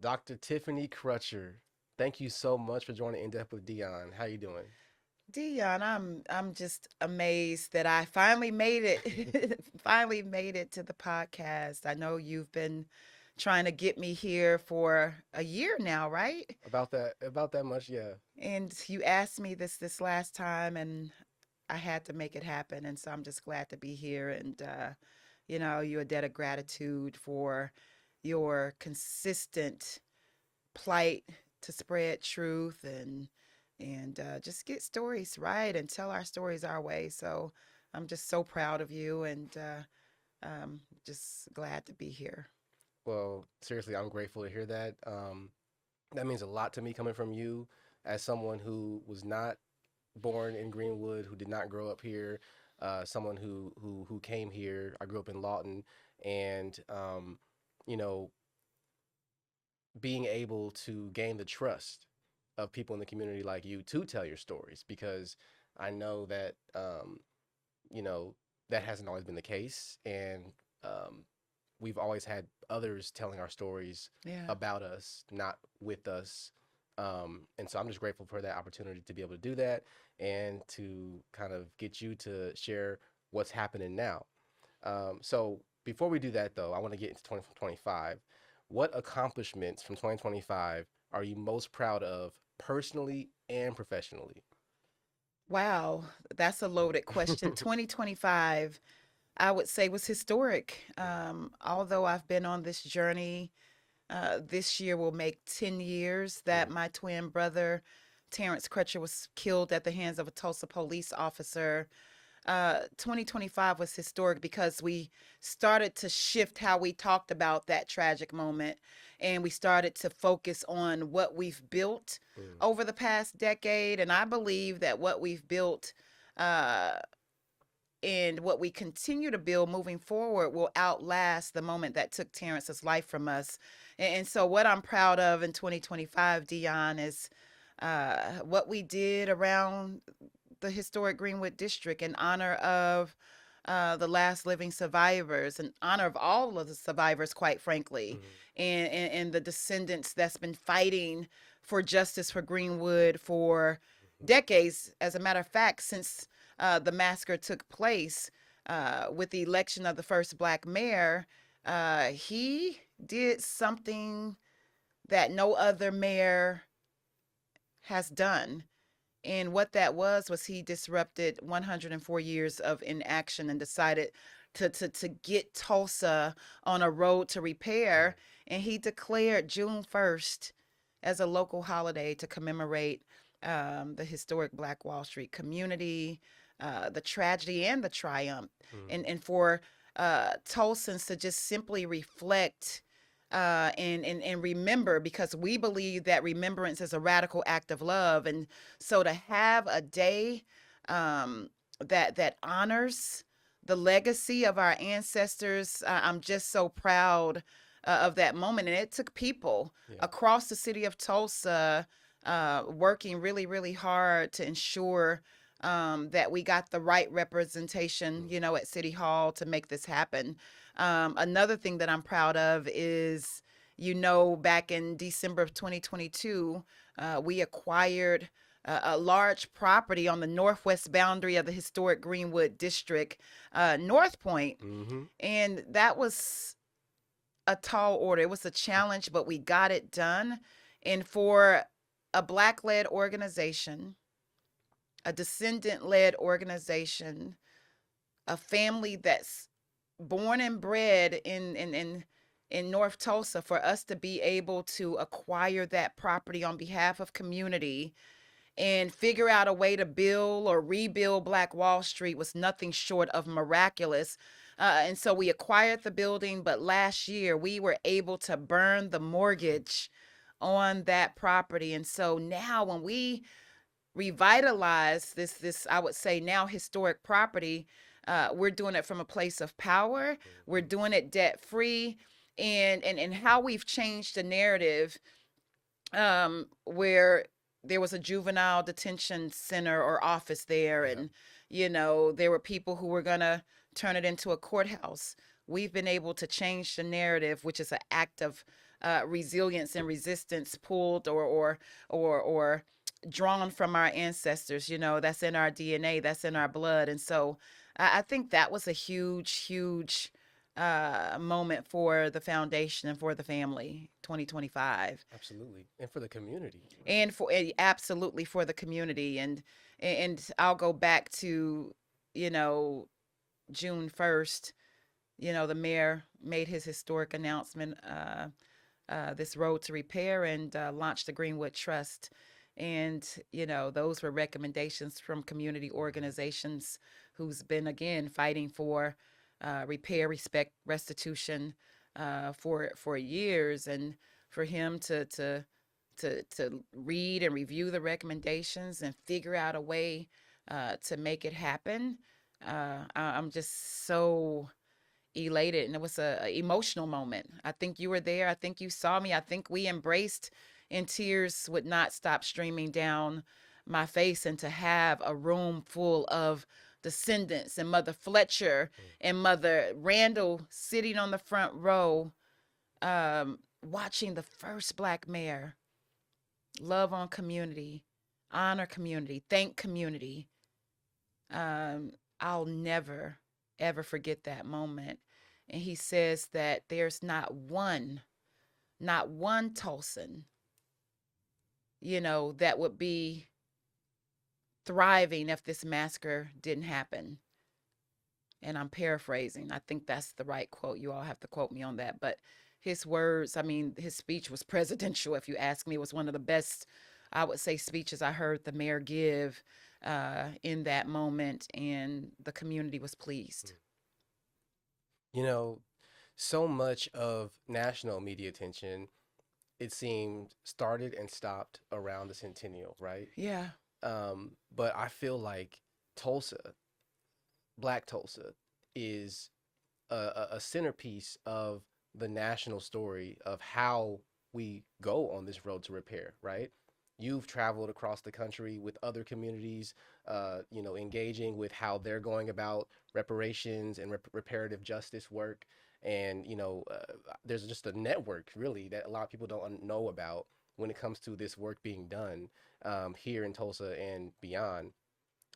Dr. Tiffany Crutcher. Thank you so much for joining In Depth with Dion. How you doing? Dion, I'm just amazed that I finally made it. Finally made it to the podcast. I know you've been trying to get me here for a year now, right? About that much, yeah. And you asked me this last time, and I had to make it happen. And so I'm just glad to be here. And you're a debt of gratitude for your consistent plight to spread truth and just get stories right and tell our stories our way. So I'm just so proud of you and just glad to be here. Well, seriously, I'm grateful to hear that. That means a lot to me coming from you as someone who was not born in Greenwood, who did not grow up here, someone who came here. I grew up in Lawton, and you know, being able to gain the trust of people in the community like you to tell your stories because I know that you know that hasn't always been the case, and um, we've always had others telling our stories Yeah. about us, not with us. And so I'm just grateful for that opportunity to be able to do that and to kind of get you to share what's happening now. So before we do that, though, I want to get into 2025. What accomplishments from 2025 are you most proud of personally and professionally? Wow, that's a loaded question. 2025, I would say, was historic. Although I've been on this journey, this year will make 10 years that Mm, my twin brother, Terence Crutcher, was killed at the hands of a Tulsa police officer. 2025 was historic because we started to shift how we talked about that tragic moment, and we started to focus on what we've built mm, over the past decade. And I believe that what we've built uh, and what we continue to build moving forward will outlast the moment that took Terrence's life from us. And so, what I'm proud of in 2025, Dion, is what we did around the historic Greenwood District in honor of the last living survivors, in honor of all of the survivors, quite frankly, mm, and the descendants that's been fighting for justice for Greenwood for mhm, decades. As a matter of fact, since the massacre took place with the election of the first black mayor, he did something that no other mayor has done. And what that was he disrupted 104 years of inaction and decided to get Tulsa on a road to repair. And he declared June 1st as a local holiday to commemorate the historic Black Wall Street community, the tragedy and the triumph, mm, and for Tulsans to just simply reflect and remember, because we believe that remembrance is a radical act of love. And so to have a day that honors the legacy of our ancestors, I'm just so proud of that moment. And it took people yeah. across the city of Tulsa working really, really hard to ensure that we got the right representation, Mm, at City Hall to make this happen. Another thing that I'm proud of is, back in December of 2022, we acquired a large property on the northwest boundary of the historic Greenwood District, North Point. mm-hmm. And that was a tall order. It was a challenge, but we got it done. And for a Black led organization, a descendant led organization, a family that's born and bred in North Tulsa, for us to be able to acquire that property on behalf of community and figure out a way to build or rebuild Black Wall Street was nothing short of miraculous. And so we acquired the building, but last year we were able to burn the mortgage on that property. And so now when we revitalize this I would say now historic property, we're doing it from a place of power. We're Mm-hmm. doing it debt free, and how we've changed the narrative, where there was a juvenile detention center or office there, Yeah. and there were people who were gonna turn it into a courthouse. We've been able to change the narrative, which is an act of resilience and resistance pulled or drawn from our ancestors. You know, that's in our DNA, that's in our blood. And so I think that was a huge moment for the foundation and for the family 2025, Absolutely. And for the community. and for absolutely for the community. And I'll go back to, you know, June 1st. You know, the mayor made his historic announcement, this road to repair, and launched the Greenwood Trust. And, you know, those were recommendations from community organizations who's been, again, fighting for repair, respect, restitution for years. And for him to read and review the recommendations and figure out a way to make it happen, I'm just so elated, and it was a emotional moment. I think you were there. I think you saw me. I think we embraced, and tears would not stop streaming down my face. And to have a room full of descendants, and Mother Fletcher and Mother Randall sitting on the front row, watching the first Black mayor love on community, honor community, thank community. I'll never, ever forget that moment. And he says that there's not one Tulsan, you know, that would be thriving if this massacre didn't happen. And I'm paraphrasing. I think that's the right quote. You all have to quote me on that. But his words, I mean, his speech was presidential, if you ask me. It was one of the best, I would say, speeches I heard the mayor give in that moment. And the community was pleased. You know, so much of national media attention, it seemed, started and stopped around the centennial, right? Yeah. But I feel like Tulsa, Black Tulsa, is a centerpiece of the national story of how we go on this road to repair, right? You've traveled across the country with other communities, you know, engaging with how they're going about reparations and reparative justice work. And, you know, there's just a network really that a lot of people don't know about when it comes to this work being done here in Tulsa and beyond.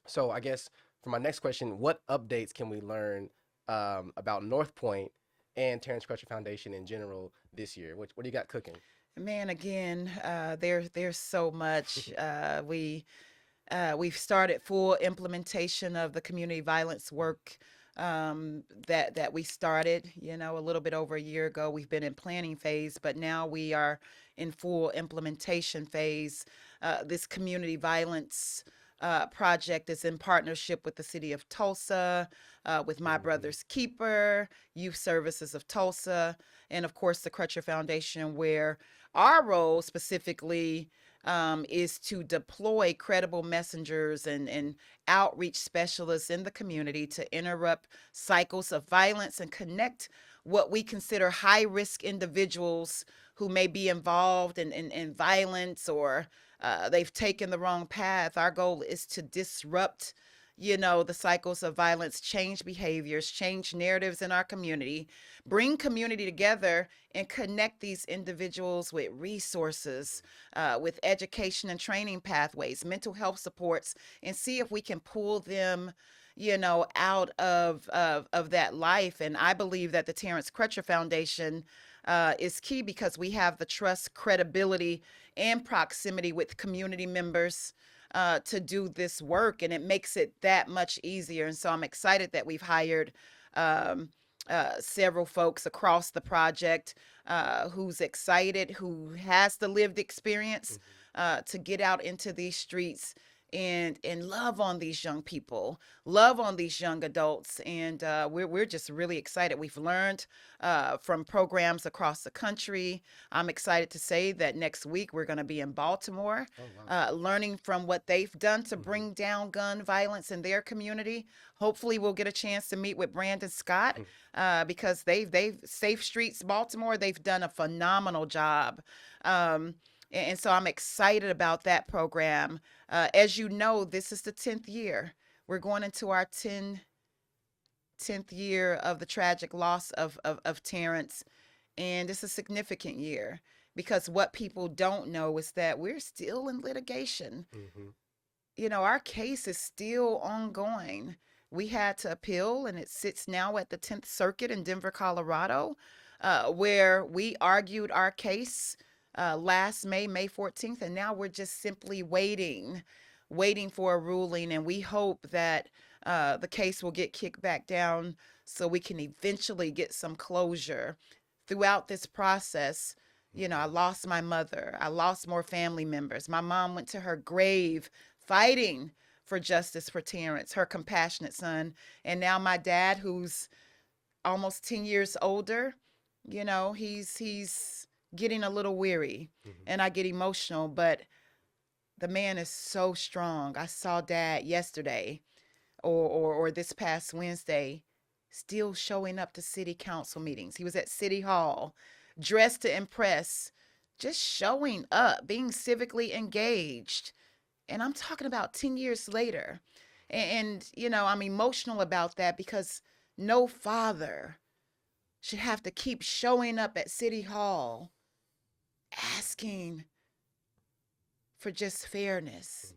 So I guess for my next question, what updates can we learn about North Point and Terence Crutcher Foundation in general this year? What do you got cooking? Man, again, there's so much. We've started full implementation of the community violence work that we started, you know, a little bit over a year ago. We've been in planning phase, but now we are in full implementation phase. This community violence project is in partnership with the city of Tulsa, with My Hmm. Brother's Keeper, Youth Services of Tulsa, and of course the Crutcher Foundation, where our role specifically is to deploy credible messengers and outreach specialists in the community to interrupt cycles of violence and connect what we consider high risk individuals who may be involved in violence, or they've taken the wrong path. Our goal is to disrupt, you know, the cycles of violence, change behaviors, change narratives in our community, bring community together, and connect these individuals with resources, with education and training pathways, mental health supports, and see if we can pull them, you know, out of that life. And I believe that the Terence Crutcher Foundation is key, because we have the trust, credibility, and proximity with community members to do this work, and it makes it that much easier. And so I'm excited that we've hired um, several folks across the project who's excited, who has the lived experience to get out into these streets and love on these young people, love on these young adults. And we're just really excited. We've learned from programs across the country. I'm excited to say that next week we're going to be in Baltimore, Oh wow. learning from what they've done to Hmm. bring down gun violence in their community. Hopefully we'll get a chance to meet with Brandon Scott, because they've Safe Streets Baltimore, they've done a phenomenal job. Um, and so I'm excited about that program. As you know, this is the 10th year. We're going into our 10th year of the tragic loss of Terrence. And it's a significant year because what people don't know is that we're still in litigation. Mm-hmm. Our case is still ongoing. We had to appeal, and it sits now at the 10th Circuit in Denver, Colorado, where we argued our case last May 14th, and now we're just simply waiting for a ruling. And we hope that the case will get kicked back down so we can eventually get some closure. Throughout this process, I Mm-hmm. lost my mother. I lost more family members. My mom went to her grave fighting for justice for Terence, her compassionate son. And now my dad, who's almost 10 years older, he's getting a little weary, Mm-hmm. and I get emotional, but the man is so strong. I saw dad yesterday or this past Wednesday still showing up to city council meetings. He was at City Hall dressed to impress, just showing up, being civically engaged. And I'm talking about 10 years later. And I'm emotional about that because no father should have to keep showing up at City Hall asking for just fairness,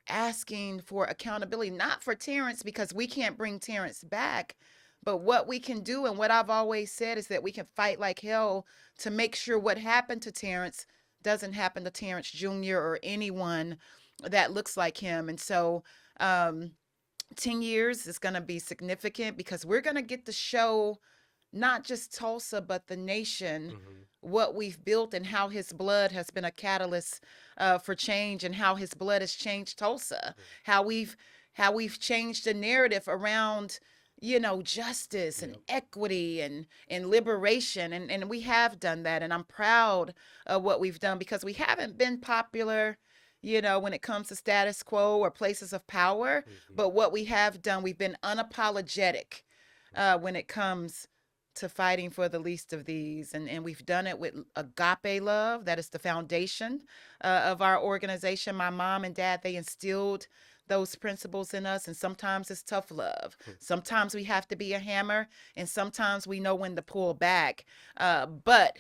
asking for accountability, not for Terrence because we can't bring Terrence back, but what we can do. And what I've always said is that we can fight like hell to make sure what happened to Terrence doesn't happen to Terrence Jr. or anyone that looks like him. And so, 10 years is going to be significant because we're going to get to show not just Tulsa, but the nation Mm-hmm. what we've built and how his blood has been a catalyst for change, and how his blood has changed Tulsa, how we've changed the narrative around justice and Yep. equity and liberation, and we have done that, and I'm proud of what we've done because we haven't been popular when it comes to status quo or places of power. Mm-hmm. But what we have done, we've been unapologetic when it comes to fighting for the least of these. And we've done it with agape love. That is the foundation of our organization. My mom and dad, they instilled those principles in us. And sometimes it's tough love. Sometimes we have to be a hammer, and sometimes we know when to pull back. But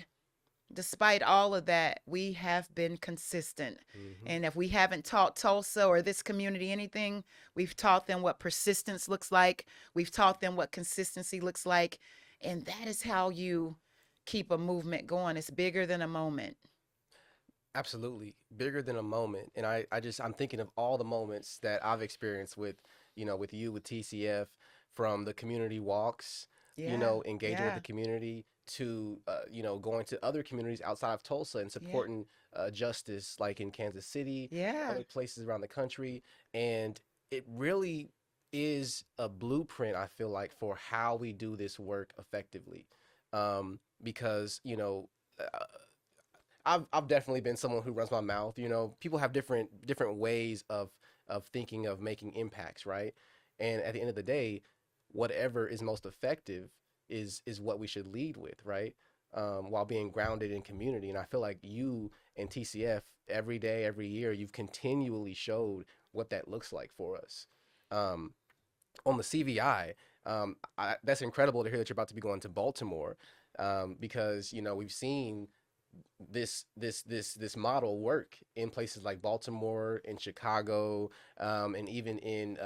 despite all of that, we have been consistent. Mm-hmm. And if we haven't taught Tulsa or this community anything, we've taught them what persistence looks like. We've taught them what consistency looks like. And that is how you keep a movement going. It's bigger than a moment. Absolutely. Bigger than a moment. And I'm thinking of all the moments that I've experienced with, with you, with TCF, from the community walks, Yeah, engaging with the yeah, community to, going to other communities outside of Tulsa and yeah, supporting justice, like in Kansas City, yeah, other places around the country. And it really is a blueprint, I feel like, for how we do this work effectively. Because, uh, I've definitely been someone who runs my mouth. People have different ways of thinking of making impacts, right? And at the end of the day, whatever is most effective is what we should lead with, right? While being grounded in community. And I feel like you and TCF, every day, every year, you've continually showed what that looks like for us. Um, on the CVI, that's incredible to hear that you're about to be going to Baltimore, because we've seen this model work in places like Baltimore, in Chicago, and even in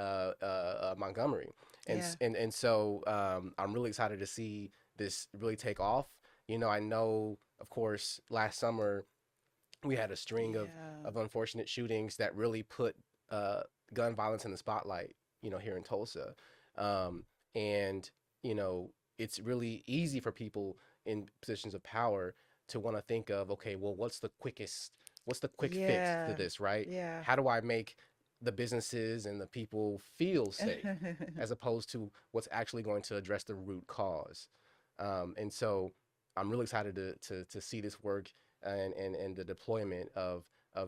Montgomery, yeah, and so I'm really excited to see this really take off. I know, of course, last summer we had a string yeah, of unfortunate shootings that really put uh, gun violence in the spotlight. Here in Tulsa, and it's really easy for people in positions of power to want to think of, okay, well, what's the quick fix to yeah, this, right? yeah. How do I make the businesses and the people feel safe, as opposed to what's actually going to address the root cause? And so I'm really excited to see this work, and the deployment of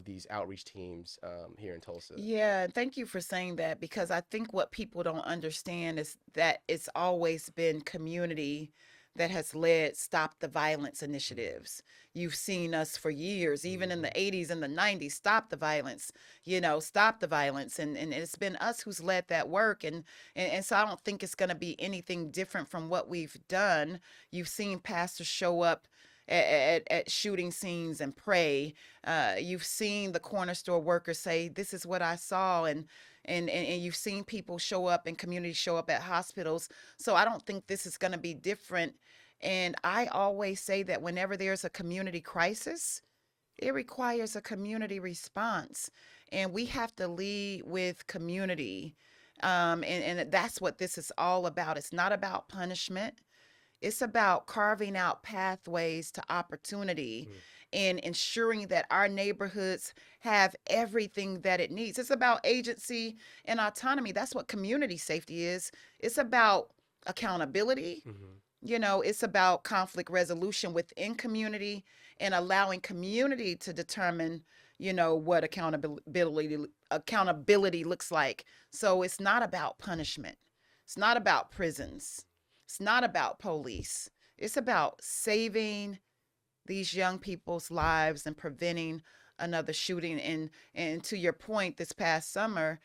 these outreach teams here in Tulsa. Yeah, thank you for saying that because I think what people don't understand is that it's always been community that has led Stop the Violence initiatives. You've seen us for years, even in the 80s and the 90s, stop the violence, stop the violence. And it's been us who's led that work. And so I don't think it's going to be anything different from what we've done. You've seen pastors show up at shooting scenes and pray. You've seen the corner store workers say, "This is what I saw," and you've seen people show up and communities show up at hospitals. So I don't think this is going to be different. And I always say that whenever there's a community crisis, it requires a community response, and we have to lead with community. And that's what this is all about. It's not about punishment. It's about carving out pathways to opportunity and ensuring that our neighborhoods have everything that it needs. It's about agency and autonomy. That's what community safety is. It's about accountability. It's about conflict resolution within community and allowing community to determine, what accountability looks like. So it's not about punishment. It's not about prisons. It's not about police. It's about saving these young people's lives and preventing another shooting. And to your point, this past summer,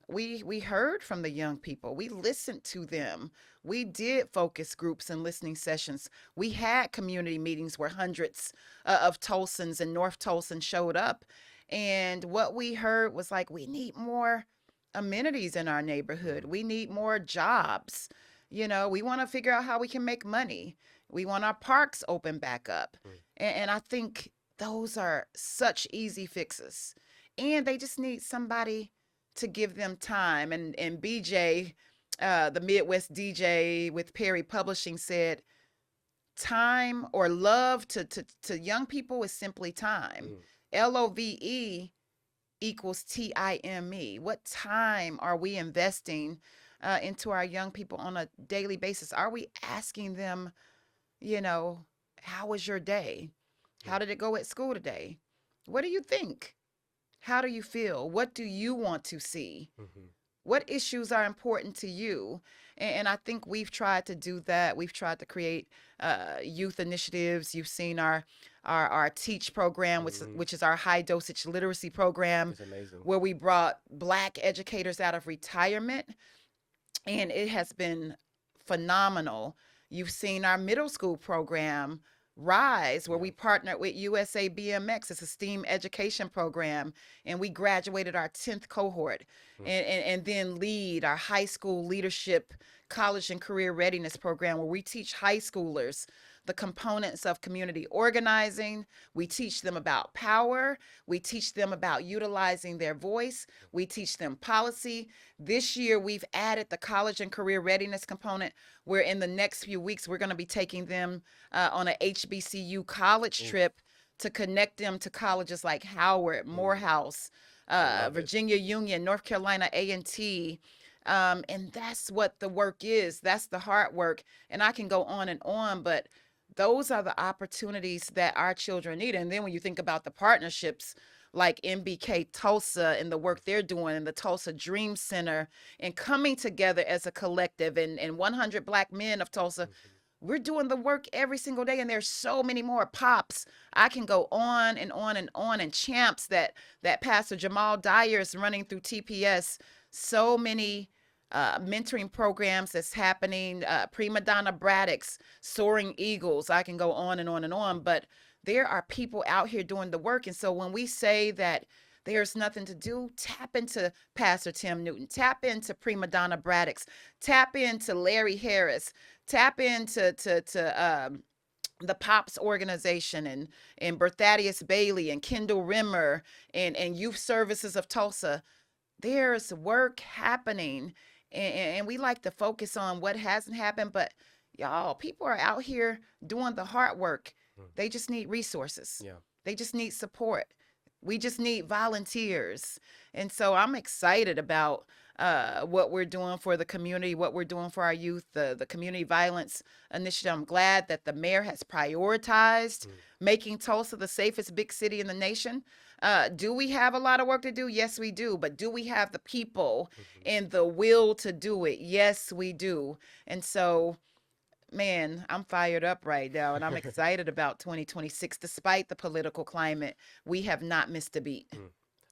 we heard from the young people. We listened to them. We did focus groups and listening sessions. We had community meetings where hundreds of Tulsans and North Tulsans showed up. And what we heard was like, we need more amenities in our neighborhood. We need more jobs. We want to figure out how we can make money. We want our parks open back up. And I think those are such easy fixes. And they just need somebody to give them time. And BJ, the Midwest DJ with Perry Publishing, said, time or love to young people is simply time. LOVE equals TIME. What time are we investing into our young people on a daily basis? Are we asking them, how was your day? How did it go at school today? What do you think? How do you feel? What do you want to see? What issues are important to you? And I think we've tried to do that. We've tried to create youth initiatives. You've seen our Teach program, which is our high dosage literacy program, where we brought Black educators out of retirement. And it has been phenomenal. You've seen our middle school program Rise, where we partnered with USA BMX. It's a STEAM education program, and we graduated our 10th cohort. And then LEAD, our high school leadership college and career readiness program, where we teach high schoolers the components of community organizing. We teach them about power. We teach them about utilizing their voice. We teach them policy. This year, we've added the college and career readiness component, where in the next few weeks, we're going to be taking them on a HBCU college trip to connect them to colleges like Howard, Morehouse, Virginia Union, North Carolina A&T. And that's what the work is. That's the hard work. And I can go on, but those are the opportunities that our children need. And then when you think about the partnerships like MBK Tulsa and the work they're doing, and the Tulsa Dream Center, and coming together as a collective, and 100 Black men of Tulsa, we're doing the work every single day. And there's so many more pops. I can go on and on and on. And champs that Pastor Jamal Dyer is running through TPS. So many mentoring programs that's happening, Prima Donna Braddock's Soaring Eagles. I can go on and on and on, but there are people out here doing the work. And so when we say that there's nothing to do, tap into Pastor Tim Newton, tap into Prima Donna Braddock's, tap into Larry Harris, tap into the POPS organization, and Berthadius Bailey and Kendall Rimmer and Youth Services of Tulsa. There's work happening. And we like to focus on what hasn't happened, but y'all, people are out here doing the hard work. They just need resources. They just need support. We just need volunteers. And so I'm excited about what we're doing for the community, what we're doing for our youth, the community violence initiative. I'm glad that the mayor has prioritized making Tulsa the safest big city in the nation. Do we have a lot of work to do? Yes, we do. But do we have the people and the will to do it? Yes, we do. And so man, I'm fired up right now, and I'm excited about 2026. Despite the political climate, we have not missed a beat. Mm.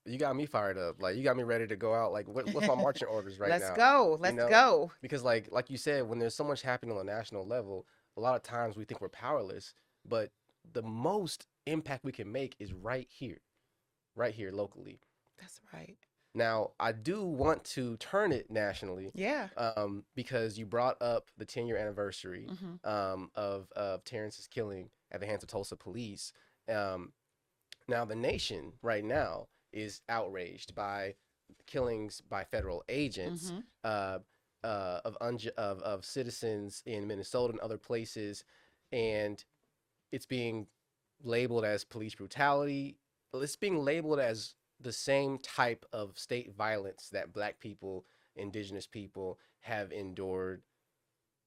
You got me fired up. Like you got me ready to go out. Like what's my marching orders right Let's now? go. You Let's know, go. because like you said, when there's so much happening on a national level, a lot of times we think we're powerless, but the most impact we can make is right here locally. That's right. Now, I do want to turn it nationally, Yeah. because you brought up the 10-year anniversary Hmm. of Terrence's killing at the hands of Tulsa police. Um, Now, the nation right now is outraged by killings by federal agents, Hmm. uh, of citizens in Minnesota and other places, and it's being labeled as police brutality. It's being labeled as the same type of state violence that Black people, Indigenous people have endured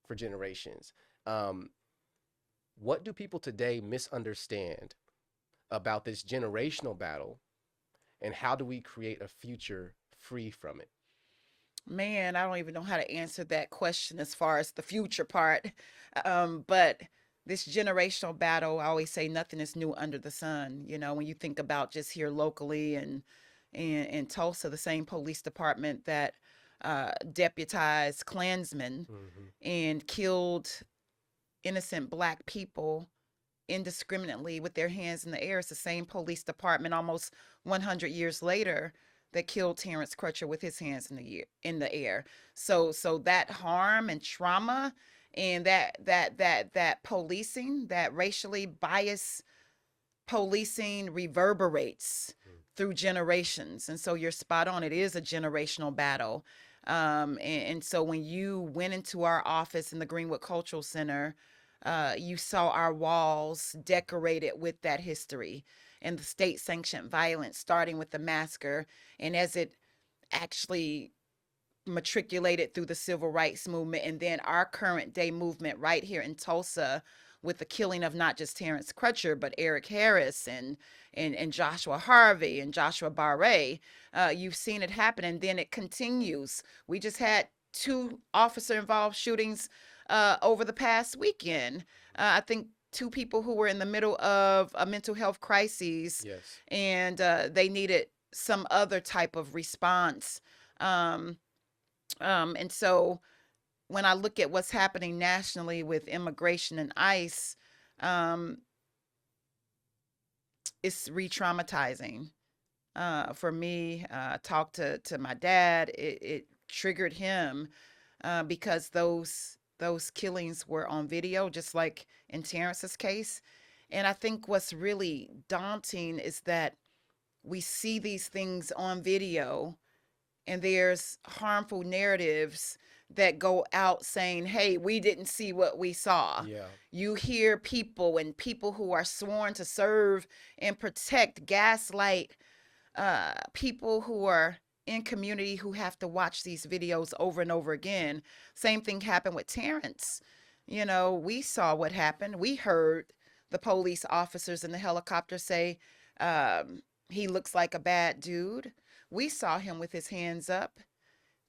for generations. Um, what do people today misunderstand about this generational battle, and how do we create a future free from it? Man, I don't even know how to answer that question as far as the future part. But this generational battle, I always say nothing is new under the sun. You know, when you think about just here locally and in Tulsa, the same police department that deputized Klansmen Mm-hmm. and killed innocent Black people indiscriminately with their hands in the air. It's the same police department almost 100 years later that killed Terence Crutcher with his hands in the air. So that harm and trauma and that policing, that racially biased policing reverberates through generations. And so you're spot on. It is a generational battle. And so when you went into our office in the Greenwood Cultural Center, you saw our walls decorated with that history and the state sanctioned violence, starting with the massacre. And as it actually matriculated through the civil rights movement and then our current day movement right here in Tulsa with the killing of not just Terence Crutcher, but Eric Harris and Joshua Harvey and Joshua Barre. You've seen it happen, and then it continues. We just had two officer involved shootings over the past weekend. I think two people who were in the middle of a mental health crisis, Yes. and they needed some other type of response. Um, and so when I look at what's happening nationally with immigration and ICE, um, it's re-traumatizing. For me, talk to my dad. It triggered him because those killings were on video, just like in Terrence's case. And I think what's really daunting is that we see these things on video and there's harmful narratives that go out saying, hey, we didn't see what we saw. Yeah. You hear people and people who are sworn to serve and protect, gaslight people who are in community who have to watch these videos over and over again. Same thing happened with Terrence. You know, we saw what happened. We heard the police officers in the helicopter say, he looks like a bad dude. We saw him with his hands up.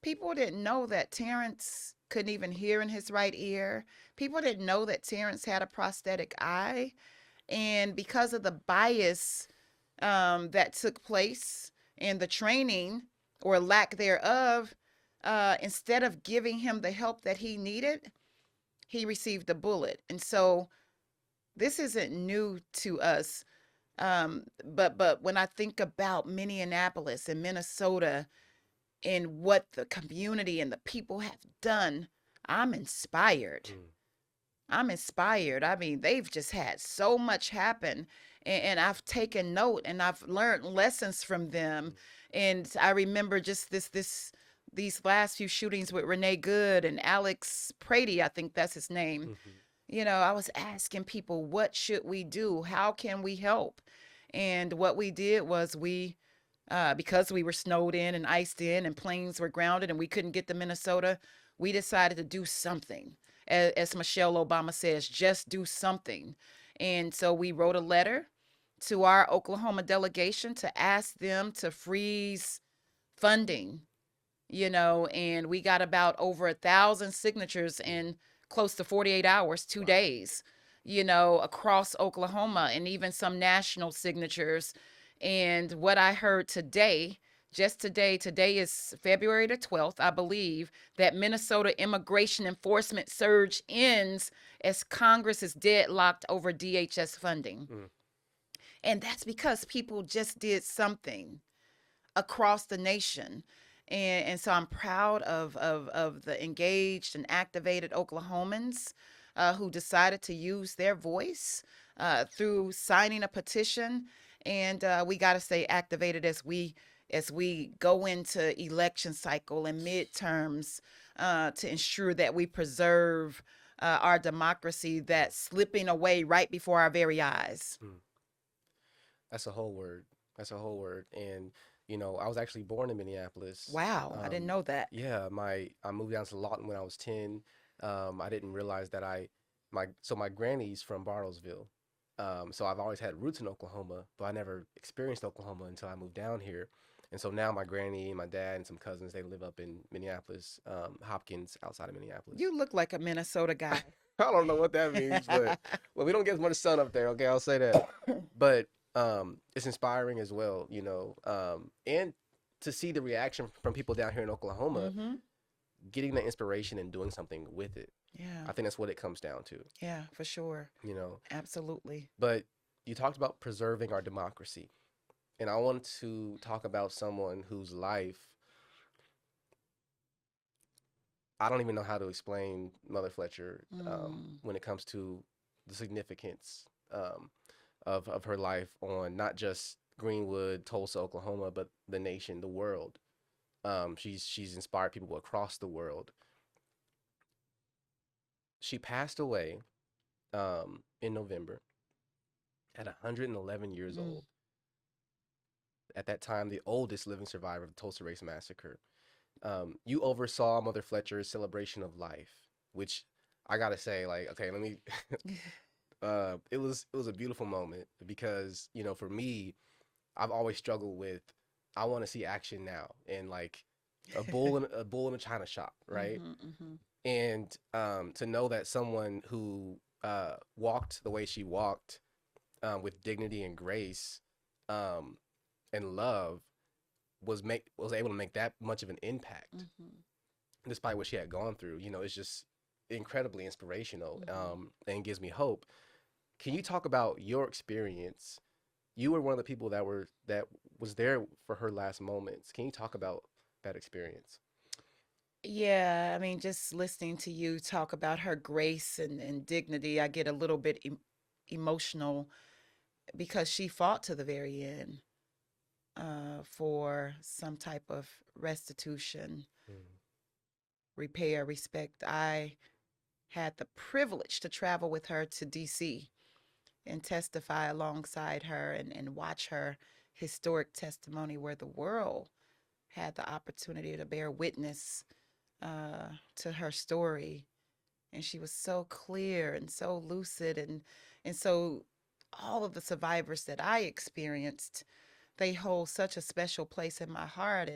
People didn't know that Terrence couldn't even hear in his right ear. People didn't know that Terrence had a prosthetic eye. And because of the bias that took place and the training or lack thereof, instead of giving him the help that he needed, he received a bullet. And so this isn't new to us. But when I think about Minneapolis and Minnesota and what the community and the people have done, I'm inspired. Mm. I'm inspired. I mean, they've just had so much happen, and I've taken note and I've learned lessons from them. And I remember just these last few shootings with Renee Good and Alex Prady, I think that's his name. Mm-hmm. You know, I was asking people, what should we do? How can we help? And what we did was because we were snowed in and iced in and planes were grounded and we couldn't get to Minnesota, we decided to do something. As Michelle Obama says, just do something. And so we wrote a letter to our Oklahoma delegation to ask them to freeze funding, you know, and we got about over 1,000 signatures and close to 48 hours, 2 days, across Oklahoma, and even some national signatures. And what I heard today, just today is February the 12th, I believe, that Minnesota immigration enforcement surge ends as Congress is deadlocked over DHS funding. Mm. And that's because people just did something across the nation. And so I'm proud of the engaged and activated Oklahomans who decided to use their voice through signing a petition. And we got to stay activated as we go into election cycle and midterms to ensure that we preserve our democracy that's slipping away right before our very eyes. Mm. That's a whole word. That's a whole word. And I was actually born in Minneapolis. Wow, I didn't know that. Yeah, I moved down to Lawton when I was 10. I didn't realize that my granny's from Bartlesville. So I've always had roots in Oklahoma, but I never experienced Oklahoma until I moved down here. And so now my granny, my dad, and some cousins, they live up in Minneapolis, Hopkins, outside of Minneapolis. You look like a Minnesota guy. I don't know what that means, but well, we don't get as much sun up there. Okay, I'll say that. But it's inspiring as well, and to see the reaction from people down here in Oklahoma, Mm-hmm. getting the inspiration and doing something with it. Yeah, I think that's what it comes down to, yeah, for sure. you know. Absolutely. But you talked about preserving our democracy, and I want to talk about someone whose life I don't even know how to explain Mother Fletcher Mm. when it comes to the significance of her life on not just Greenwood, Tulsa, Oklahoma, but the nation, the world. She's inspired people across the world. She passed away in November at 111 years Mm. old. At that time, the oldest living survivor of the Tulsa Race Massacre. You oversaw Mother Fletcher's celebration of life, which I gotta say, like, okay, let me. It was a beautiful moment because for me, I've always struggled with I want to see action now and like a bull in a china shop, right? Mm-hmm, mm-hmm. And to know that someone who walked the way she walked with dignity and grace um, and love was able to make that much of an impact Mm-hmm. despite what she had gone through. It's just incredibly inspirational Mm-hmm. and gives me hope. Can you talk about your experience? You were one of the people that was there for her last moments. Can you talk about that experience? Yeah, I mean, just listening to you talk about her grace and dignity, I get a little bit emotional because she fought to the very end for some type of restitution, Mm. repair, respect. I had the privilege to travel with her to DC and testify alongside her and watch her historic testimony where the world had the opportunity to bear witness to her story. And she was so clear and so lucid, and so all of the survivors that I experienced, they hold such a special place in my heart.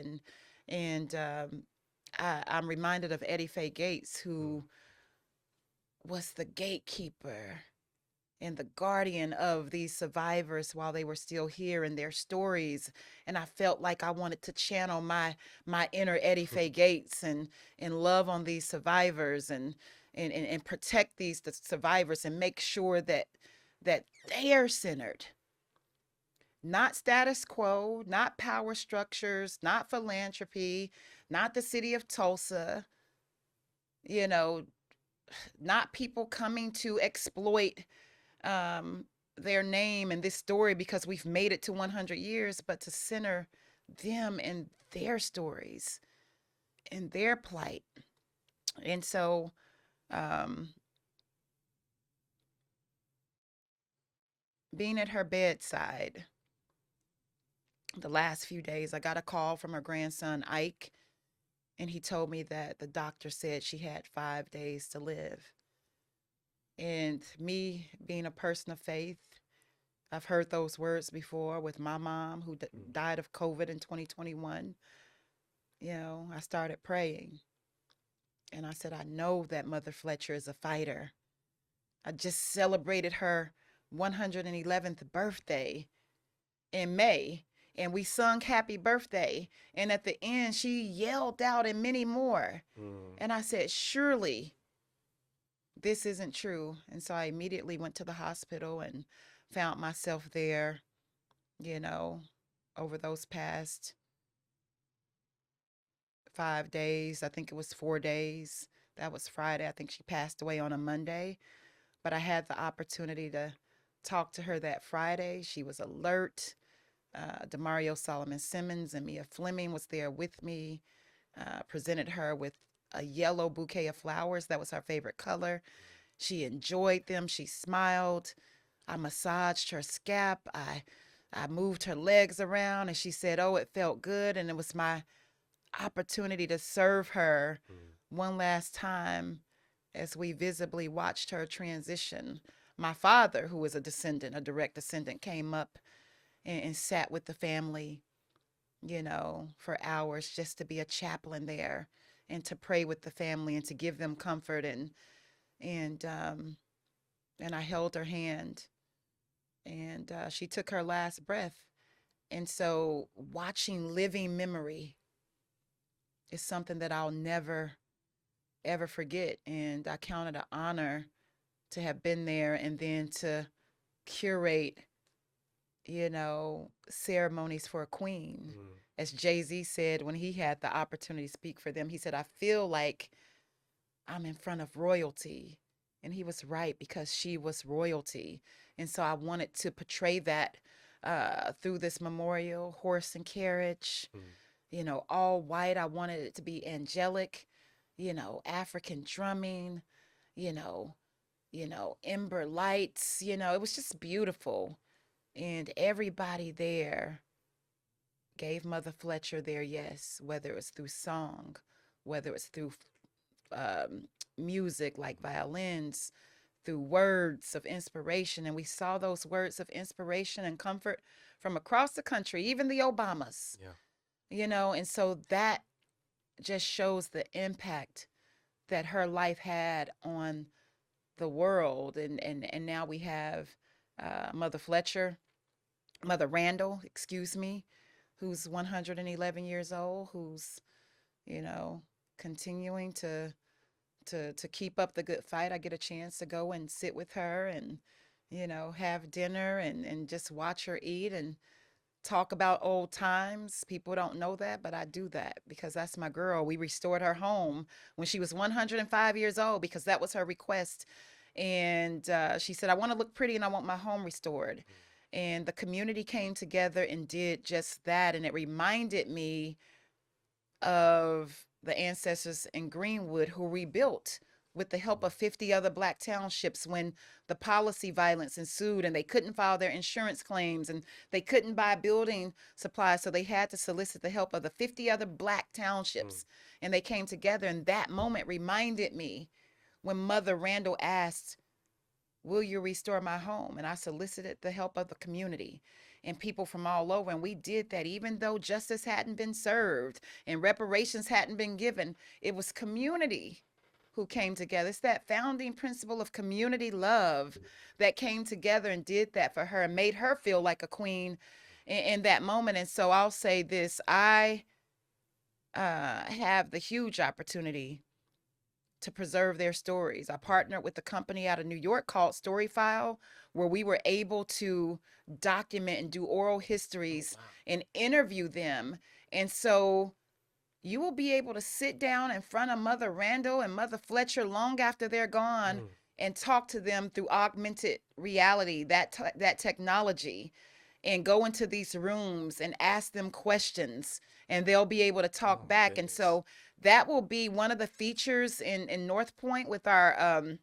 And I'm reminded of Eddie Faye Gates, Mm. who was the gatekeeper and the guardian of these survivors while they were still here in their stories. And I felt like I wanted to channel my inner Eddie Faye Gates and love on these survivors and protect the survivors and make sure that they are centered, not status quo, not power structures, not philanthropy, not the city of Tulsa, you know, not people coming to exploit um, their name and this story because we've made it to 100 years, but to center them and their stories and their plight. And so, um, being at her bedside the last few days, I got a call from her grandson, Ike, and he told me that the doctor said she had 5 days to live. And me being a person of faith, I've heard those words before with my mom who Mm. died of COVID in 2021. I started praying. And I said, I know that Mother Fletcher is a fighter. I just celebrated her 111th birthday in May, and we sung happy birthday. And at the end, she yelled out, and many more. Mm. And I said, surely this isn't true. And so I immediately went to the hospital and found myself there, you know, over those past 5 days. I think it was 4 days. That was Friday. I think she passed away on a Monday. But I had the opportunity to talk to her that Friday. She was alert. Demario Solomon Simmons and Mia Fleming was there with me. Presented her with a yellow bouquet of flowers. That was her favorite color. She enjoyed them. She smiled. I massaged her scalp. I moved her legs around, and she said, "Oh, it felt good." And it was my opportunity to serve her Mm. one last time as we visibly watched her transition. My father, who is a descendant, a direct descendant, came up and sat with the family, for hours just to be a chaplain there and to pray with the family and to give them comfort and and I held her hand and she took her last breath. And so watching living memory is something that I'll never ever forget, and I count it an honor to have been there and then to curate, ceremonies for a queen. Mm. As Jay-Z said when he had the opportunity to speak for them, he said, I feel like I'm in front of royalty. And he was right, because she was royalty. And so I wanted to portray that through this memorial, horse and carriage, Mm. all white. I wanted it to be angelic, African drumming, you know, ember lights, it was just beautiful. And everybody there gave Mother Fletcher their yes, whether it was through song, whether it's through um, music like violins, through words of inspiration. And we saw those words of inspiration and comfort from across the country, even the Obamas, Yeah. and so that just shows the impact that her life had on the world. And now we have Mother Fletcher, Mother Randall, excuse me, who's 111 years old, who's, you know, continuing to keep up the good fight. I get a chance to go and sit with her and, have dinner and just watch her eat and talk about old times. People don't know that, but I do that because that's my girl. We restored her home when she was 105 years old because that was her request. And she said, I want to look pretty and I want my home restored. And the community came together and did just that. And it reminded me of the ancestors in Greenwood who rebuilt with the help of 50 other black townships when the policy violence ensued and they couldn't file their insurance claims and they couldn't buy building supplies. So they had to solicit the help of the 50 other black Mm. townships. And they came together. And that moment reminded me when Mother Randall asked, will you restore my home? And I solicited the help of the community and people from all over. And we did that, even though justice hadn't been served and reparations hadn't been given. It was community who came together. It's that founding principle of community love that came together and did that for her and made her feel like a queen in that moment. And so I'll say this, I have the huge opportunity to preserve their stories. I partnered with a company out of New York called Storyfile, where we were able to document and do oral Oh histories wow. and interview them. And so you will be able to sit down in front of Mother Randall and Mother Fletcher long after they're gone Mm. and talk to them through augmented reality, that technology, and go into these rooms and ask them questions, and they'll be able to Oh talk my back. And goodness. so that will be one of the features in North Point with our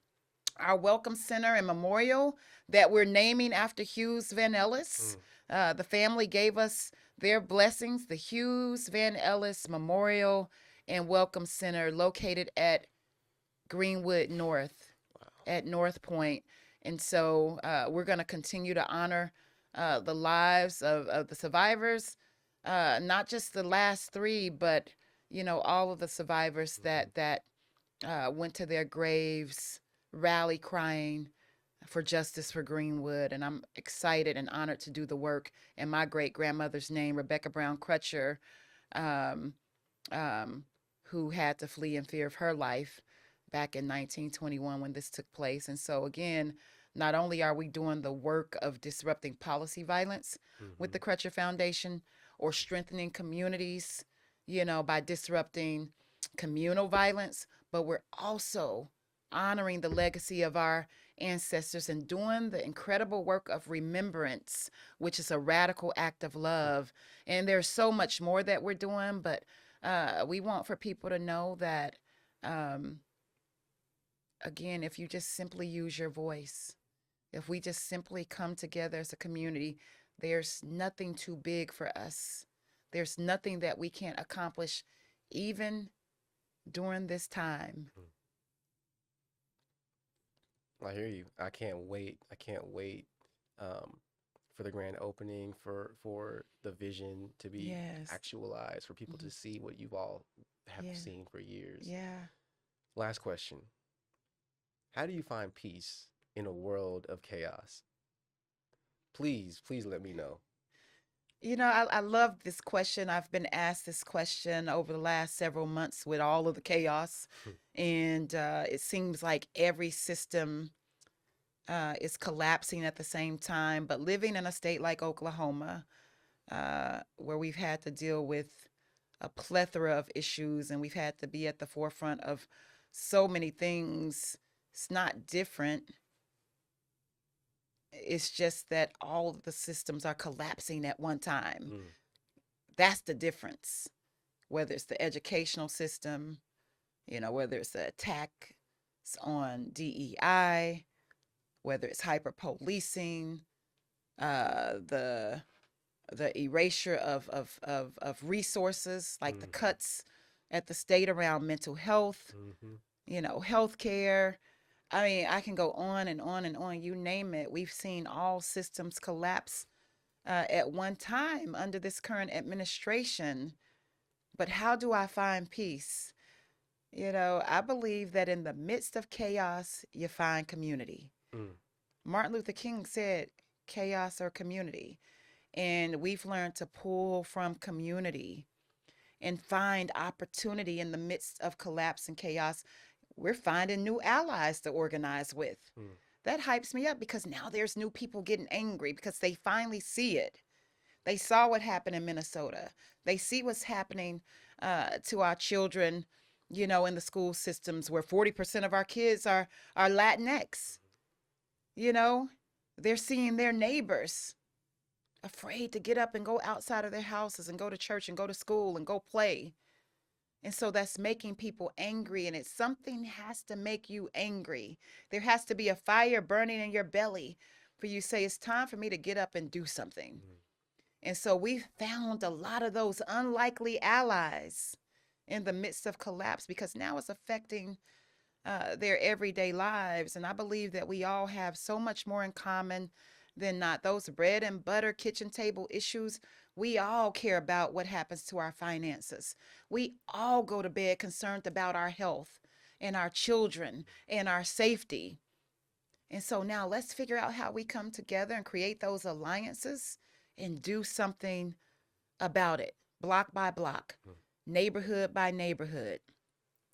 welcome center and memorial that we're naming after Hughes Van Ellis. Mm. The family gave us their blessings, the Hughes Van Ellis Memorial and Welcome Center located at Greenwood North Wow. at North Point. And so we're going to continue to honor the lives of the survivors, not just the last three, but all of the survivors Mhm. that went to their graves, rally crying for justice for Greenwood. And I'm excited and honored to do the work in my great grandmother's name, Rebecca Brown Crutcher, um, um, who had to flee in fear of her life back in 1921 when this took place. And so, again, not only are we doing the work of disrupting policy violence with Mm-hmm. the Crutcher Foundation or strengthening communities, by disrupting communal violence, but we're also honoring the legacy of our ancestors and doing the incredible work of remembrance, which is a radical act of love. And there's so much more that we're doing, but we want for people to know that, um, again, if you just simply use your voice, if we just simply come together as a community, there's nothing too big for us. There's nothing that we can't accomplish, even during this time. I hear you. I can't wait. I can't wait um, for the grand opening, for the vision to be Yes. actualized, for people Mhm. to see what you've all have Yeah. seen for years. Yeah. Last question. How do you find peace in a world of chaos? Please, please let me know. I love this question. I've been asked this question over the last several months with all of the chaos. And it seems like every system is collapsing at the same time. But living in a state like Oklahoma, where we've had to deal with a plethora of issues and we've had to be at the forefront of so many things, it's not different. It's just that all of the systems are collapsing at one time. Mm, That's the difference. Whether it's the educational system, whether it's the attacks on DEI, whether it's hyper policing, the erasure of resources, like the mm-hmm, cuts at the state around mental health, mm-hmm, healthcare. I mean, I can go on and on and on. You name it. We've seen all systems collapse at one time under this current administration. But how do I find peace? I believe that in the midst of chaos, you find community. mm, Martin Luther King said, chaos or community. And we've learned to pull from community and find opportunity in the midst of collapse and chaos. We're finding new allies to organize with. mm, That hypes me up because now there's new people getting angry because they finally see it. They saw what happened in Minnesota. They see what's happening to our children, in the school systems where 40% of our kids are Latinx. You know, they're seeing their neighbors afraid to get up and go outside of their houses and go to church and go to school and go play. And so that's making people angry. And it's something has to make you angry. There has to be a fire burning in your belly for you to say, it's time for me to get up and do something. mm. And so we found a lot of those unlikely allies in the midst of collapse because now it's affecting their everyday lives. And I believe that we all have so much more in common than not. Those bread and butter kitchen table issues, we all care about what happens to our finances. We all go to bed concerned about our health and our children and our safety. And so now let's figure out how we come together and create those alliances and do something about it, block by block, Mm. neighborhood by neighborhood,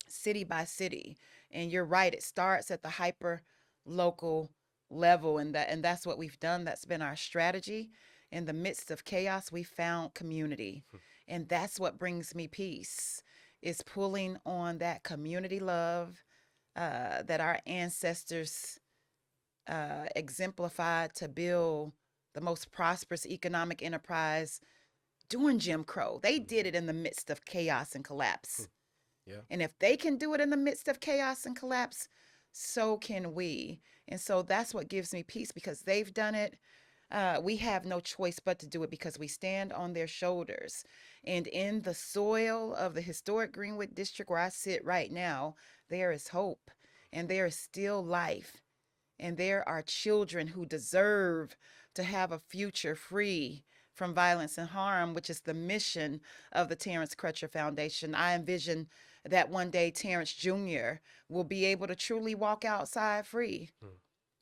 city by city. And you're right, it starts at the hyper local level, and that's what we've done. That's been our strategy. In the midst of chaos, we found community. And that's what brings me peace, is pulling on that community love that our ancestors exemplified to build the most prosperous economic enterprise during Jim Crow. They did it in the midst of chaos and collapse. Yeah. And if they can do it in the midst of chaos and collapse, so can we. And so that's what gives me peace because they've done it. We have no choice but to do it because we stand on their shoulders. And in the soil of the historic Greenwood District where I sit right now, there is hope and there is still life. And there are children who deserve to have a future free from violence and harm, which is the mission of the Terence Crutcher Foundation. I envision that one day Terrence Jr. will be able to truly walk outside free Mm.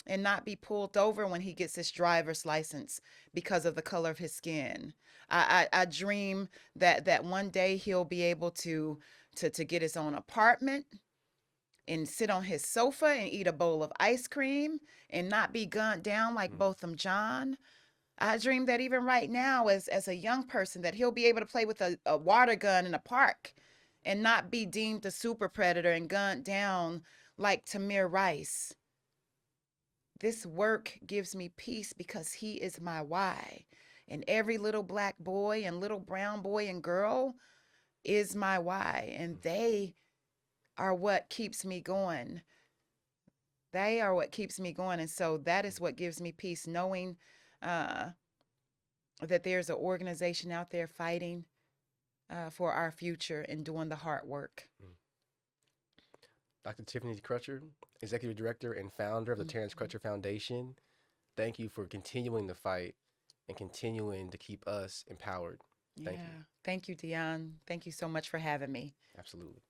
and not be pulled over when he gets his driver's license because of the color of his skin. I dream that one day he'll be able to get his own apartment and sit on his sofa and eat a bowl of ice cream and not be gunned down like Mm. Botham John. I dream that even right now, as a young person, that he'll be able to play with a water gun in a park and not be deemed a super predator and gunned down like Tamir Rice. This work gives me peace because he is my why. And every little black boy and little brown boy and girl is my why. And they are what keeps me going. They are what keeps me going. And so that is what gives me peace, knowing uh, that there's an organization out there fighting for our future and doing the hard work. Mm. Dr. Tiffany Crutcher, Executive Director and founder of the Terence Mhm. Crutcher Foundation, thank you for continuing the fight and continuing to keep us empowered. Thank you. Yeah. Thank you, Dion. Thank you so much for having me. Absolutely.